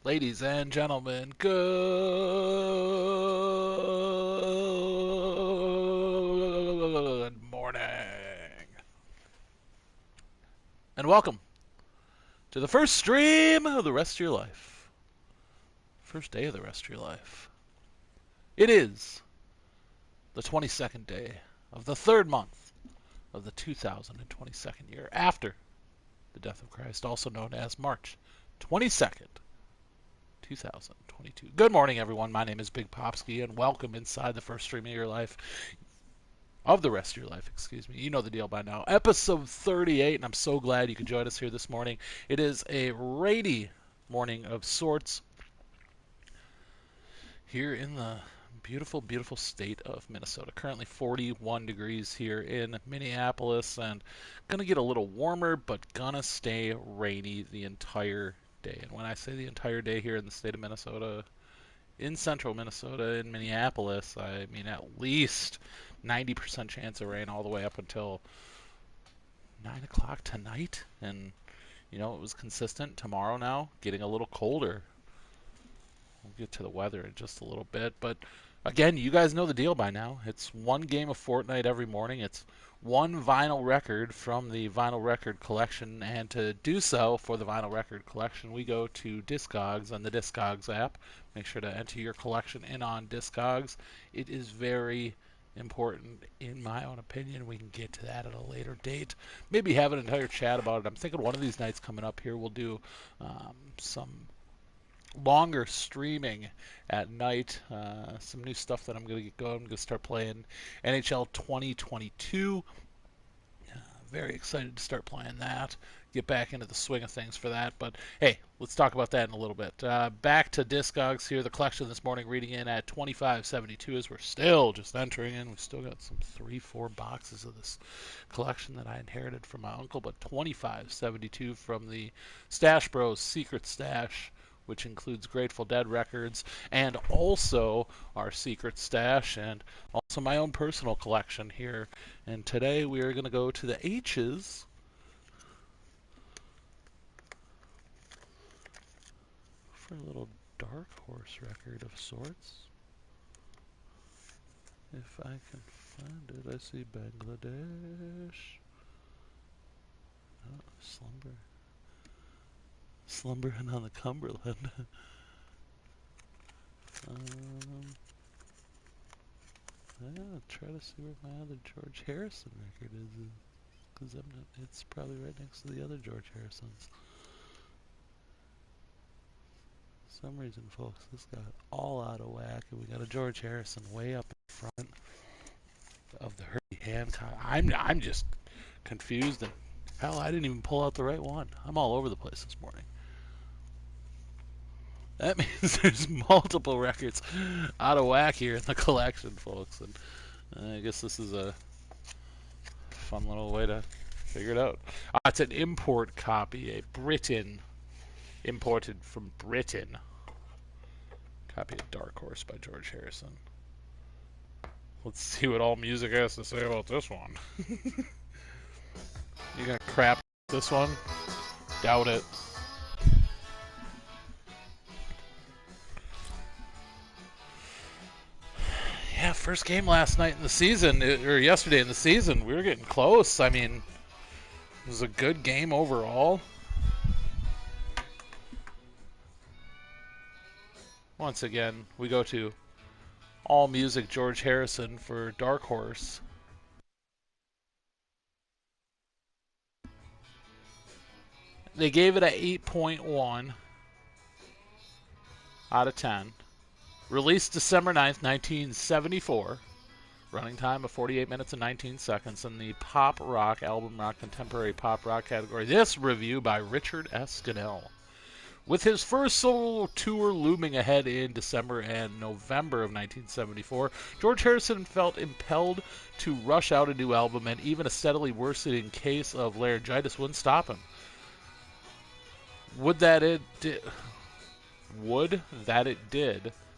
Ladies and gentlemen, good morning. And welcome to the first stream of the rest of your life. First day of the rest of your life. It is the 22nd day of the third month of the 2022nd year after the death of Christ, also known as March 22nd, 2022. Good morning, everyone. My name is Bigpopskie, and welcome inside the first stream of your life. Of the rest of your life, excuse me. You know the deal by now. Episode 38, and I'm so glad you could join us here this morning. It is a rainy morning of sorts here in the beautiful, beautiful state of Minnesota. Currently 41 degrees here in Minneapolis, and gonna get a little warmer, but gonna stay rainy the entire day. And when I say the entire day here in the state of Minnesota, in central Minnesota, in Minneapolis, I mean at least 90% chance of rain all the way up until 9 o'clock tonight. And, it was consistent. Tomorrow now, getting a little colder. We'll get to the weather in just a little bit. But, again, you guys know the deal by now. It's one game of Fortnite every morning. It's one vinyl record from the vinyl record collection. And to do so for the vinyl record collection, we go to Discogs on the Discogs app. Make sure to enter your collection in on Discogs. It is very important, in my own opinion. We can get to that at a later date. Maybe have an entire chat about it. I'm thinking one of these nights coming up here we'll do some longer streaming at night. Some new stuff that I'm going to get going. I'm going to start playing NHL 2022. Very excited to start playing that. Get back into the swing of things for that. But hey, let's talk about that in a little bit. Back to Discogs here. The collection this morning reading in at 2572 as we're still just entering in. We've still got some 3-4 boxes of this collection that I inherited from my uncle. But 2572 from the Stash Bros Secret Stash, which includes Grateful Dead records and also our secret stash and also my own personal collection here. And today we are going to go to the H's for a little Dark Horse record of sorts. If I can find it, I see Bangladesh. Oh, slumbering on the Cumberland. I'll try to see where my other George Harrison record is, because it's probably right next to the other George Harrisons. For some reason, folks, this got all out of whack, and we got a George Harrison way up in front of the Herbie Hancock. I'm just confused, and hell, I didn't even pull out the right one. I'm all over the place this morning. That means there's multiple records out of whack here in the collection, folks. And I guess this is a fun little way to figure it out. It's an import copy, a Britain, imported from Britain. Copy of Dark Horse by George Harrison. Let's see what All Music has to say about this one. You gonna crap this one? Doubt it. Yeah, first game last night in the season, or yesterday in the season. We were getting close. I mean, it was a good game overall. Once again, we go to All Music George Harrison for Dark Horse. They gave it a 8.1 out of 10. Released December 9th, 1974. Running time of 48 minutes and 19 seconds in the pop rock, album rock, contemporary pop rock category. This review by Richard S. Scannell. With his first solo tour looming ahead in December and November of 1974, George Harrison felt impelled to rush out a new album, and even a steadily worsening case of laryngitis wouldn't stop him. Would that it did,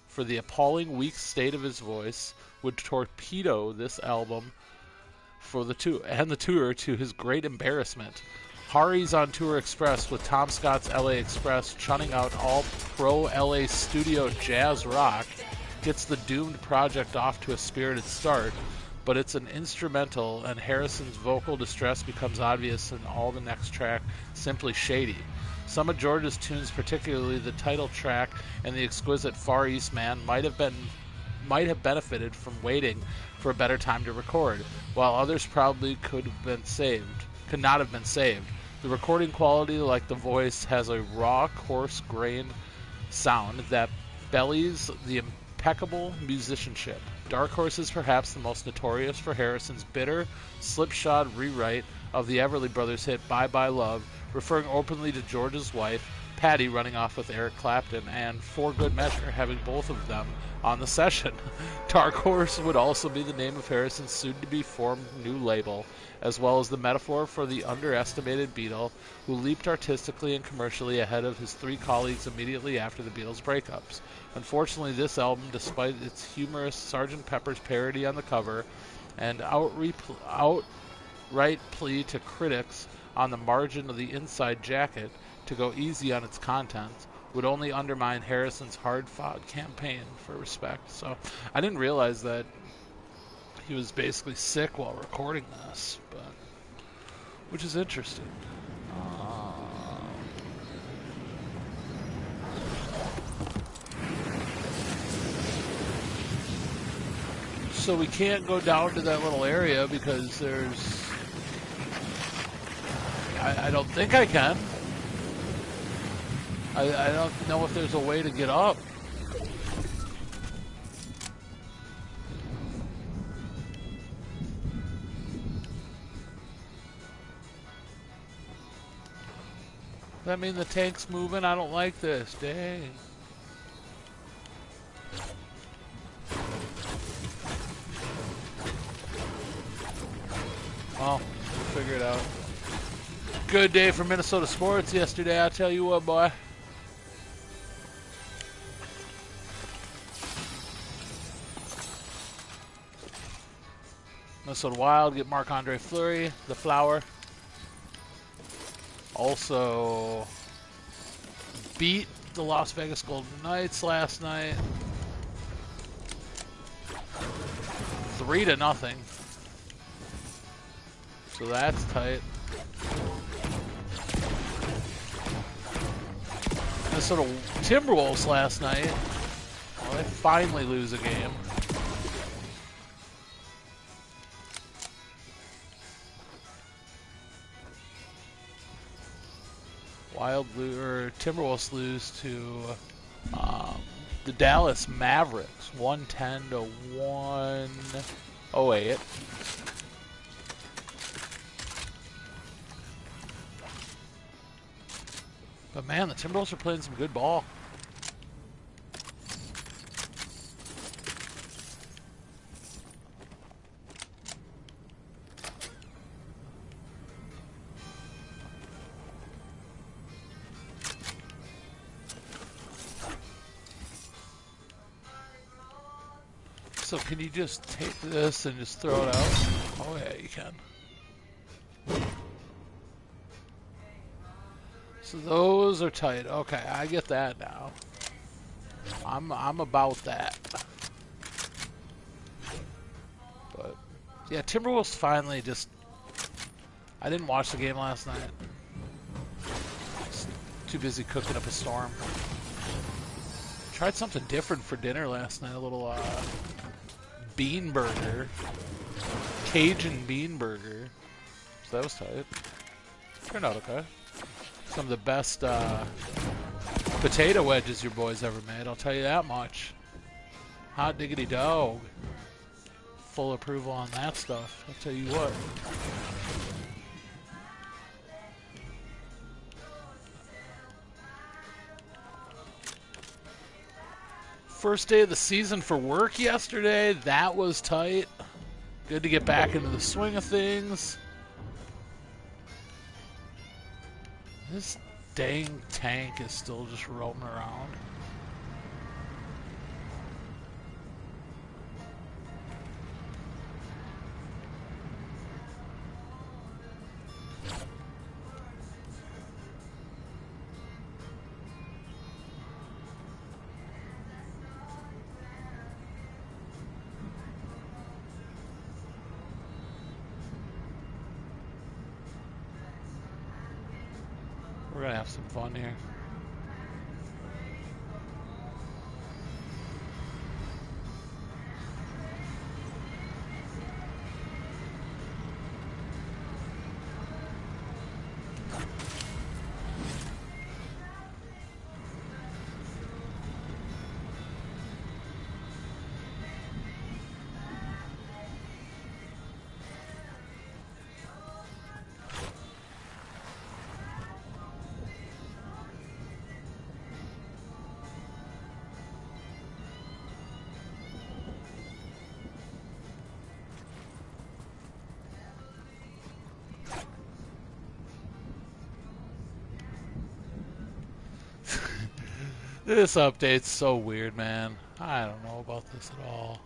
for the appalling weak state of his voice would torpedo this album for the tour to his great embarrassment. Hari's on Tour Express with Tom Scott's LA Express churning out all pro LA studio jazz rock gets the doomed project off to a spirited start, but it's an instrumental and Harrison's vocal distress becomes obvious in all the next track, Simply Shady. Some of George's tunes, particularly the title track and the exquisite Far East Man, might have benefited from waiting for a better time to record, while others probably could not have been saved. The recording quality, like the voice, has a raw, coarse-grained sound that bellies the impeccable musicianship. Dark Horse is perhaps the most notorious for Harrison's bitter, slipshod rewrite of the Everly Brothers hit Bye Bye Love, referring openly to George's wife, Patty, running off with Eric Clapton, and For Good Measure, having both of them on the session. Dark Horse would also be the name of Harrison's soon-to-be formed new label, as well as the metaphor for the underestimated Beatle, who leaped artistically and commercially ahead of his three colleagues immediately after the Beatles' breakups. Unfortunately, this album, despite its humorous Sgt. Pepper's parody on the cover and outright plea to critics on the margin of the inside jacket to go easy on its contents, would only undermine Harrison's hard-fought campaign for respect. So I didn't realize that he was basically sick while recording this, but which is interesting. So we can't go down to that little area because there's... I don't think I can. I don't know if there's a way to get up. Does that mean the tank's moving? I don't like this. Dang. Well, we'll figure it out. Good day for Minnesota sports yesterday, I tell you what, boy. Minnesota Wild get Marc-Andre Fleury, the Flower. Also beat the Las Vegas Golden Knights last night. 3-0. So that's tight. Minnesota Timberwolves last night. Well, they finally lose a game. Timberwolves lose to the Dallas Mavericks, 110-108. But man, the Timberwolves are playing some good ball. So can you just take this and just throw it out? Oh yeah, you can. So those are tight. Okay, I get that now. I'm about that. But yeah, Timberwolves finally just... I didn't watch the game last night. Too busy cooking up a storm. Tried something different for dinner last night. A little bean burger. Cajun bean burger. So that was tight. Turned out okay. Some of the best potato wedges your boys ever made, I'll tell you that much. Hot diggity dog. Full approval on that stuff, I'll tell you what. First day of the season for work yesterday. That was tight. Good to get back into the swing of things. This dang tank is still just roaming around. gonna have some fun here. This update's so weird, man. I don't know about this at all.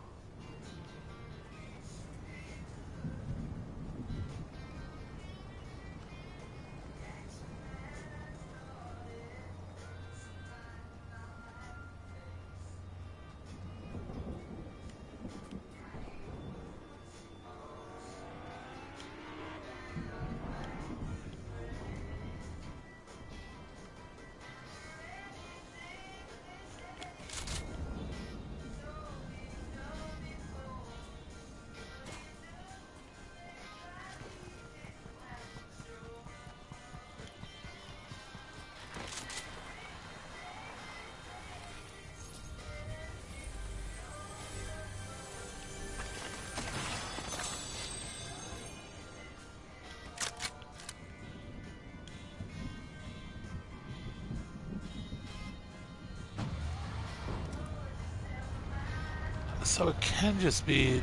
So it can just be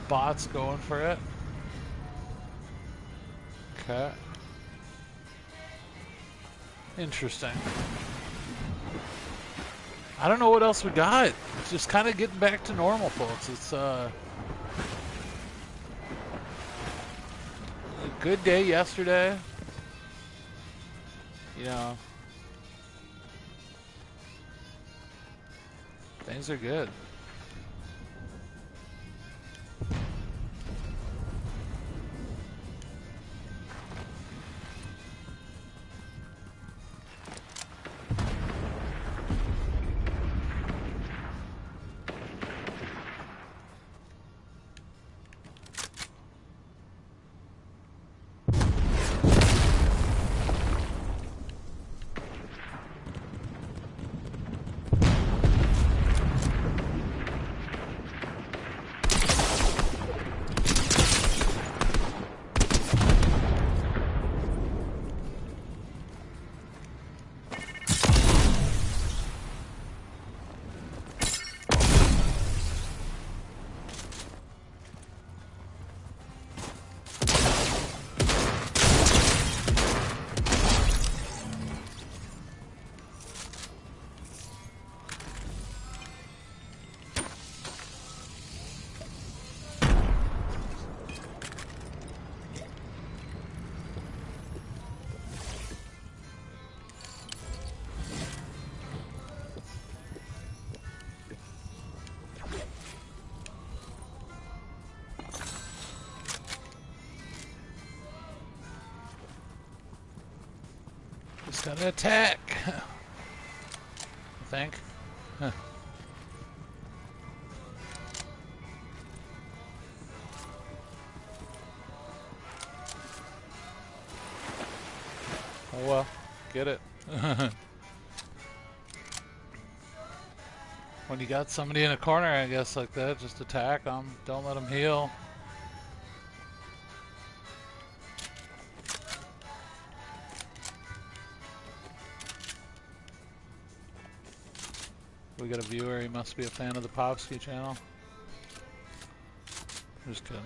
bots going for it. Okay. Interesting. I don't know what else we got. It's just kind of getting back to normal, folks. It's a good day yesterday. You know, things are good. Just gotta attack. I think. Huh. Oh well, get it. When you got somebody in a corner, I guess, like that, just attack them. Don't let them heal. We got a viewer, he must be a fan of the Popskie channel. Just kidding.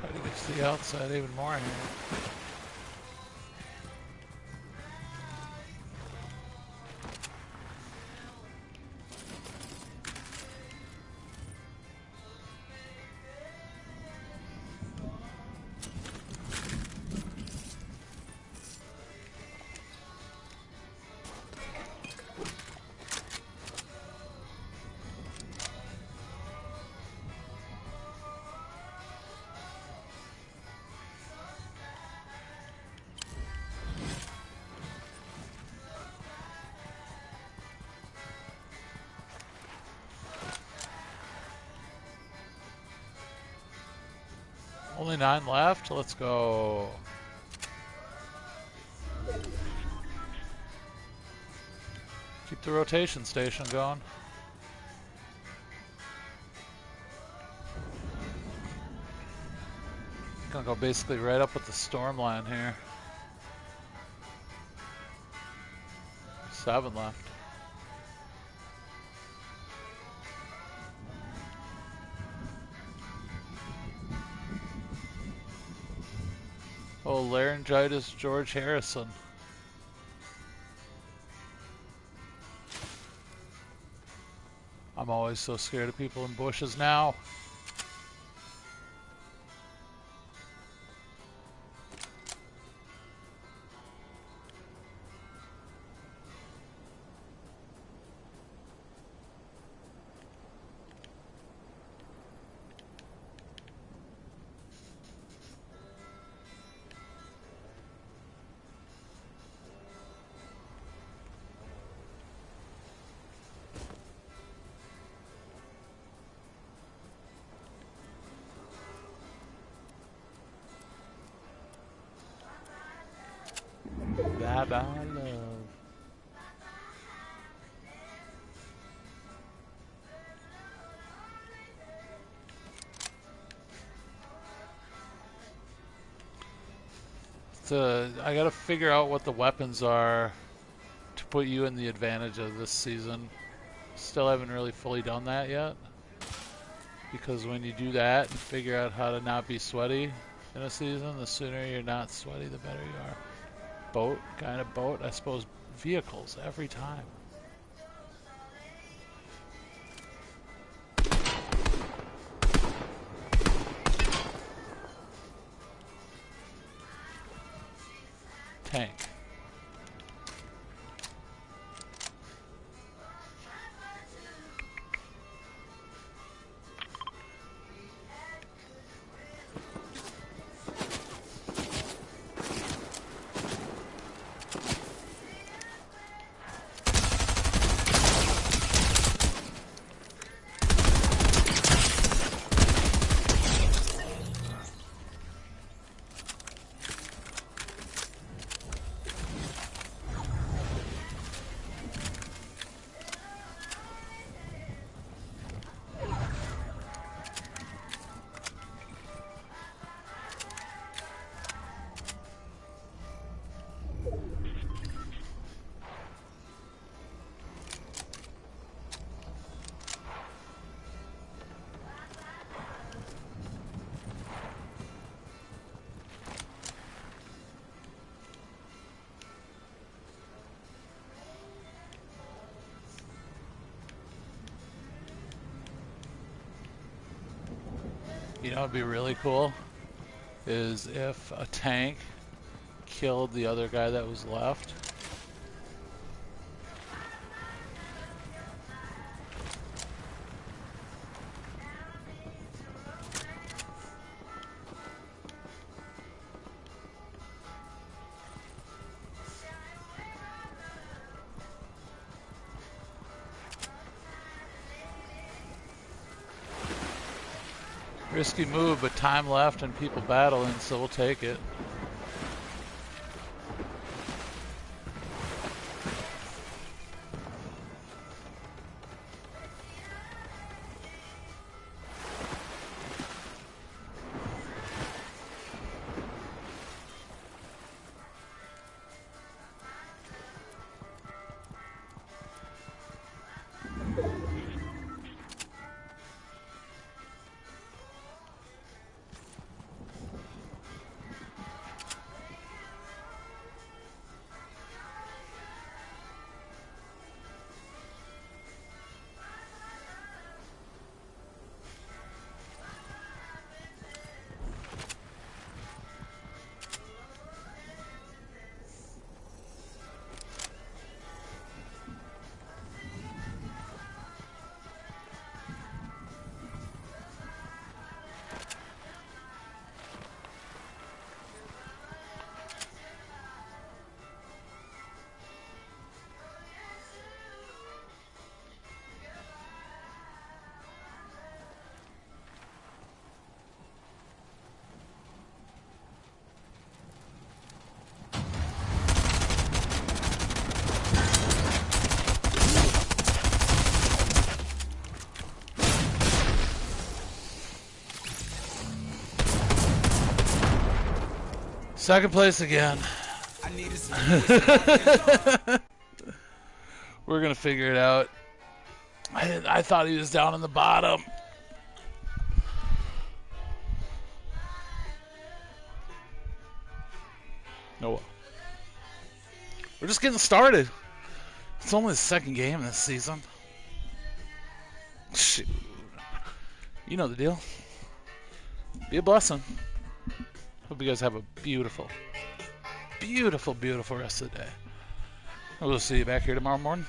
Try to get to the outside even more here. Only 9 left. Let's go. Keep the rotation station going. Gonna go basically right up with the storm line here. 7 left. Oh, laryngitis George Harrison. I'm always so scared of people in bushes now. That I love. So I gotta figure out what the weapons are to put you in the advantage of this season. Still haven't really fully done that yet. Because when you do that and figure out how to not be sweaty in a season, the sooner you're not sweaty, the better you are. Boat, kind of boat, I suppose vehicles every time. Tank. You know what'd be really cool is if a tank killed the other guy that was left. Risky move, but time left and people battling, so we'll take it. Second place again. We're gonna figure it out. I thought he was down in the bottom. No. We're just getting started. It's only the second game this season. Shoot. You know the deal. Be a blessing. Hope you guys have a beautiful, beautiful, beautiful rest of the day. We'll see you back here tomorrow morning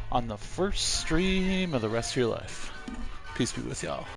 on the first stream of the rest of your life. Peace be with y'all.